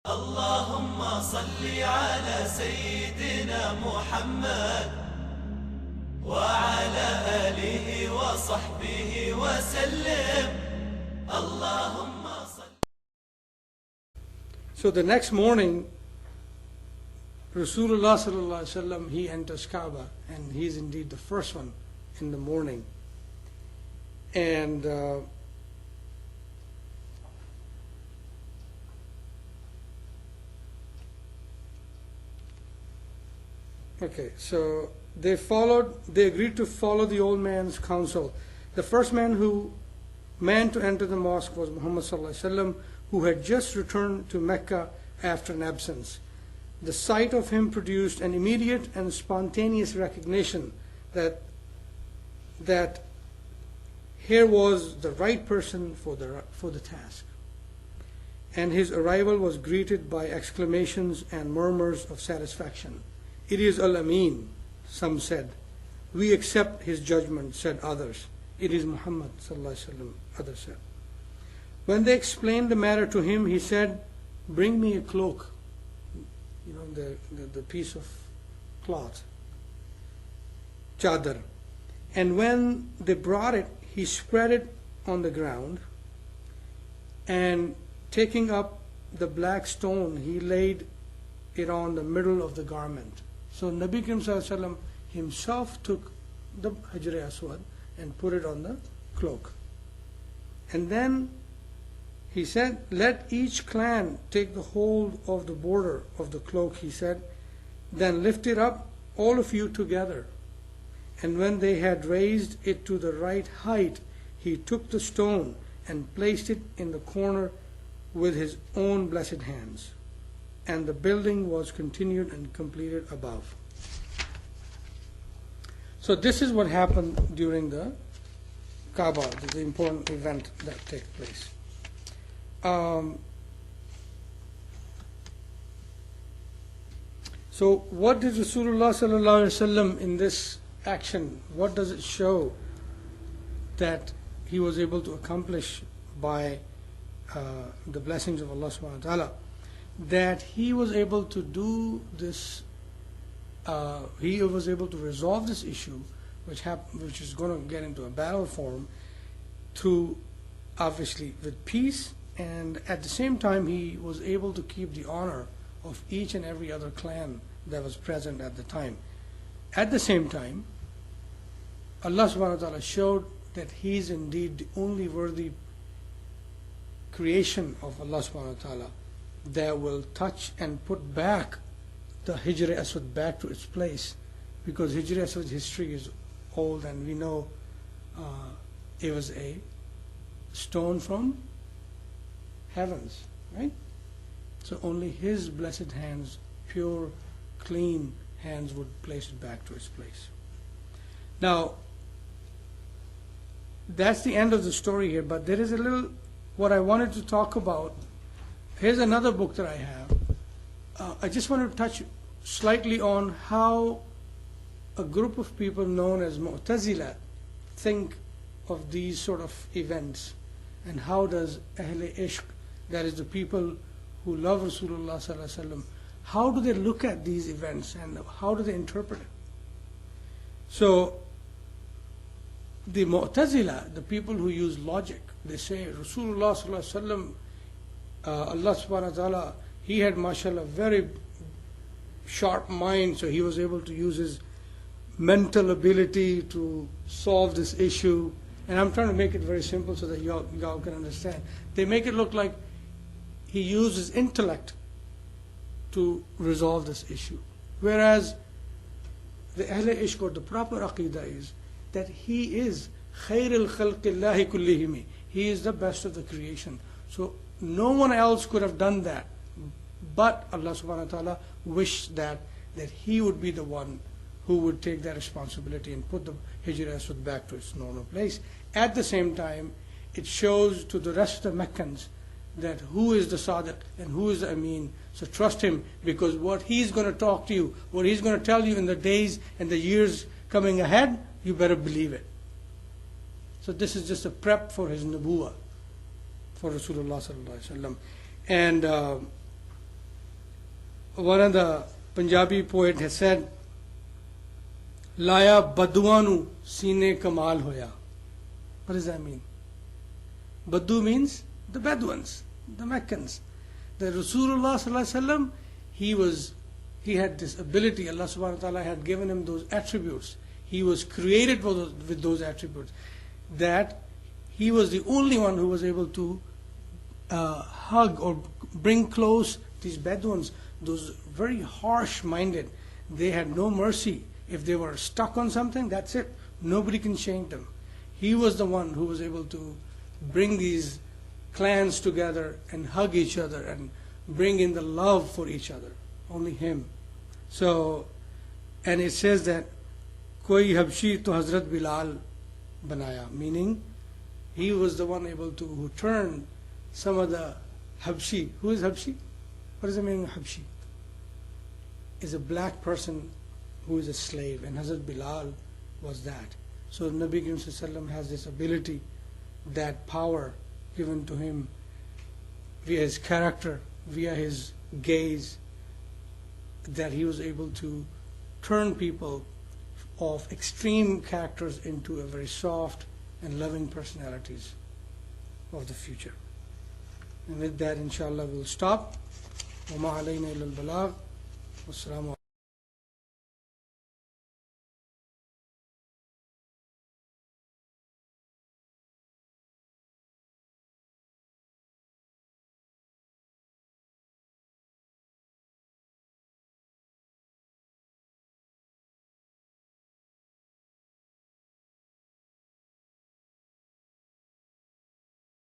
اللهم صل على سيدنا محمد وعلى آله وصحبه وسلم. اللهم صل. So the next morning, Rasulullah sallallahu alaihi wasallam, he enters Kaabah, and he is indeed the first one in the morning. And okay, so they agreed to follow the old man's counsel. The first man to enter the mosque was Muhammad sallallahu alaihi wasallam, who had just returned to Mecca after an absence. The sight of him produced an immediate and spontaneous recognition that here was the right person for the task. And his arrival was greeted by exclamations and murmurs of satisfaction. "It is Al-Amin," some said. "We accept his judgment," said others. "It is Muhammad sallallahu alaihi wasallam," others said. When they explained the matter to him, he said, "Bring me a cloak," the piece of cloth, chadar. And when they brought it, he spread it on the ground, and taking up the black stone, he laid it on the middle of the garment. So Nabi Karim Sallallahu Alaihi Wasallam himself took the Hajar Aswad and put it on the cloak. And then he said, "Let each clan take the hold of the border of the cloak," he said. "Then lift it up, all of you together." And when they had raised it to the right height, he took the stone and placed it in the corner with his own blessed hands. And the building was continued and completed above. So this is what happened during the Kaabah, the important event that takes place. So what did Rasulullah sallallahu alaihi wasallam in this action, what does it show that he was able to accomplish by the blessings of Allah subhanahu wa ta'ala? That he was able to do this, he was able to resolve this issue, which is going to get into a battle form, through, obviously, with peace, and at the same time he was able to keep the honor of each and every other clan that was present at the time. At the same time, Allah subhanahu wa ta'ala showed that he is indeed the only worthy creation of Allah subhanahu wa ta'ala that will touch and put back the Hijr Aswad back to its place, because Hijr Aswad's history is old, and we know it was a stone from heavens, right? So only his blessed hands, pure, clean hands, would place it back to its place. Now, that's the end of the story here, but there is a little, what I wanted to talk about. Here's another book that I have. I just want to touch slightly on how a group of people known as Mu'tazila think of these sort of events, and how does Ahle Ishq, that is the people who love Rasulullah sallallahu alaihi wasallam, how do they look at these events and how do they interpret it? So the Mu'tazila, the people who use logic, they say Rasulullah sallallahu alaihi wasallam, Allah subhanahu wa ta'ala, he had, mashallah, very sharp mind, so he was able to use his mental ability to solve this issue. And I'm trying to make it very simple so that y'all can understand. They make it look like he used his intellect to resolve this issue. Whereas the Ahle Ishq, or the proper Aqidah, is that he is Khairul Khalqillahi Kullihimi. He is the best of the creation. So no one else could have done that, but Allah subhanahu wa ta'ala wished that he would be the one who would take that responsibility and put the Hijr Aswad back to its normal place. At the same time, it shows to the rest of the Meccans that who is the Sadiq and who is the Amin. So trust him, because what he's going to talk to you, what he's going to tell you in the days and the years coming ahead, you better believe it. So this is just a prep for his nubuwah, for Rasulullah sallallahu alaihi wasallam. And one of the Punjabi poet has said, Laya Baduanu Sine Kamal Hoya. What does that mean? Badu means the Bedouins, the Meccans. The Rasulullah sallallahu alaihi wasallam, he had this ability. Allah subhanahu wa ta'ala had given him those attributes. He was created with those attributes. That he was the only one who was able to hug or bring close these Bedouins, those very harsh-minded. They had no mercy. If they were stuck on something, that's it. Nobody can change them. He was the one who was able to bring these clans together and hug each other and bring in the love for each other. Only him. So, and it says that Koi Habshi to Hazrat Bilal banaya, meaning he was the one able to who turned some of the Habshi. Who is Habshi? What is the meaning of Habshi? Is a black person who is a slave, and Hazrat Bilal was that. So Nabi Karim Sallallahu Alaihi Wasallam has this ability, that power given to him via his character, via his gaze, that he was able to turn people of extreme characters into a very soft and loving personalities of the future. And with that, inshallah, we'll stop. وَمَا عَلَيْنَا إِلَّا الْبَلَاغُ. وَالسَّلَامُ